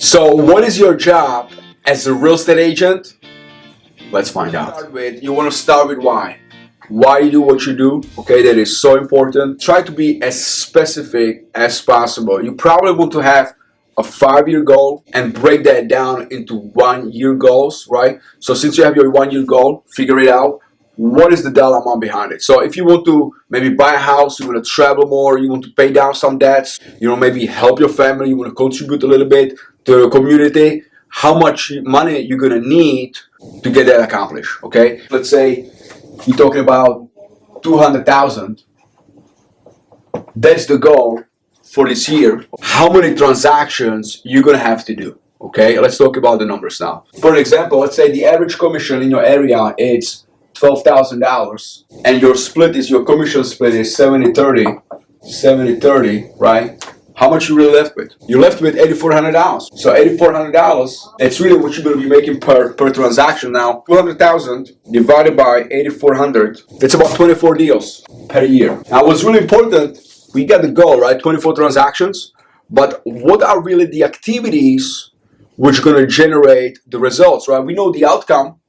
So what is your job as a real estate agent? Let's find out. You want to start with why. Why you do what you do, okay? That is so important. Try to be as specific as possible. You probably want to have a 5-year goal and break that down into 1-year goals, right? So since you have your 1-year goal, figure it out. What is the dollar amount behind it? So if you want to maybe buy a house, you want to travel more, you want to pay down some debts, maybe help your family, you want to contribute a little bit to the community, how much money you're going to need to get that accomplished, okay? Let's say you're talking about 200,000. That's the goal for this year. How many transactions you're going to have to do, okay? Let's talk about the numbers now. For example, let's say the average commission in your area is $12,000 and your commission split is 70-30, 70-30, right? How much you really left with? You're left with $8,400. So $8,400, that's really what you're going to be making per transaction now. 200,000 divided by 8,400, that's about 24 deals per year. Now what's really important, we got the goal, right? 24 transactions, but what are really the activities which are going to generate the results, right? We know the outcome,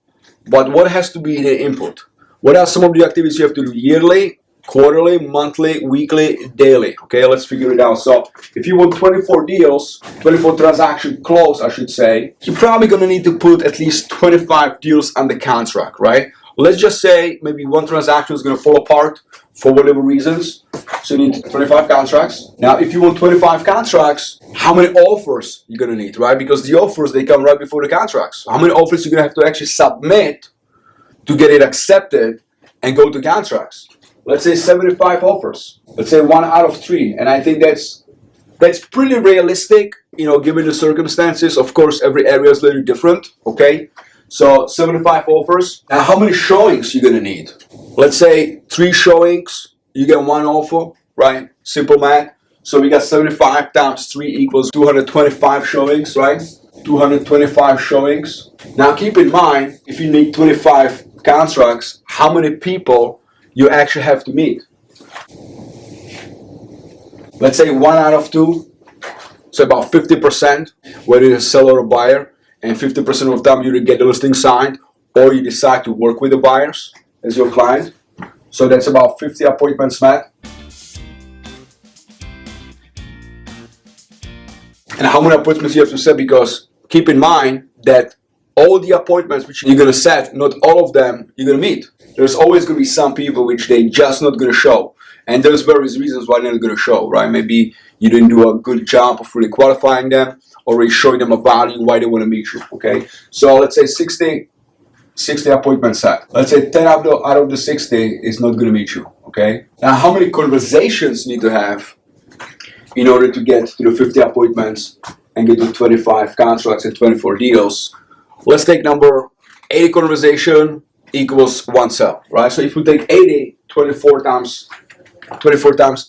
but what has to be the input? What are some of the activities you have to do yearly, quarterly, monthly, weekly, daily? Okay, let's figure it out. So if you want 24 deals, 24 transactions closed, I should say, you're probably going to need to put at least 25 deals on the contract, right? Let's just say maybe one transaction is going to fall apart for whatever reasons. So you need 25 contracts. Now, if you want 25 contracts, how many offers you're going to need, right? Because the offers, they come right before the contracts. How many offers you're going to have to actually submit to get it accepted and go to contracts? Let's say 75 offers. Let's say 1 out of 3. And I think that's pretty realistic, given the circumstances. Of course, every area is a little different, okay? So 75 offers. Now, how many showings you're going to need? Let's say 3 showings, you get 1 offer, right? Simple math. So we got 75 times 3 equals 225 showings, right? 225 showings. Now keep in mind, if you need 25 contracts, how many people you actually have to meet? Let's say 1 out of 2, so about 50%, whether you're a seller or buyer, and 50% of the time you get the listing signed, or you decide to work with the buyers as your client. So that's about 50 appointments met. And how many appointments you have to set, because keep in mind that all the appointments which you're going to set, not all of them you're going to meet. There's always going to be some people which they just not going to show. And there's various reasons why they're not going to show, right? Maybe you didn't do a good job of really qualifying them or really showing them a value why they want to meet you, okay? So let's say 60 appointments set. Let's say 10 out of the 60 is not going to meet you, okay? Now, how many conversations you need to have in order to get to the 50 appointments and get to 25 contracts and 24 deals? Let's take number 80 conversation equals 1 sale, right? So if we take 80, 24 times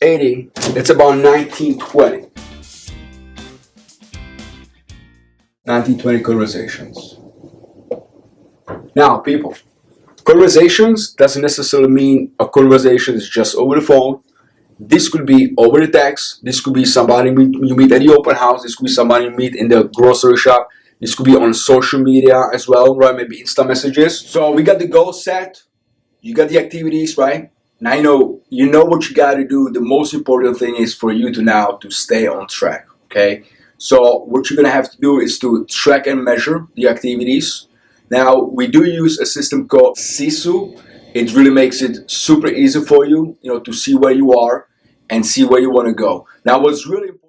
80, it's about 1920. 1920 conversations. Now, people, conversations doesn't necessarily mean a conversation is just over the phone. This could be over the text. This could be somebody you meet at the open house. This could be somebody you meet in the grocery shop. This could be on social media as well, right? Maybe Insta messages. So we got the goal set. You got the activities, right? Now you know what you got to do. The most important thing is for you to stay on track, okay? So what you're going to have to do is to track and measure the activities. Now, we do use a system called Sisu. It really makes it super easy for you, to see where you are and see where you want to go. Now, what's really important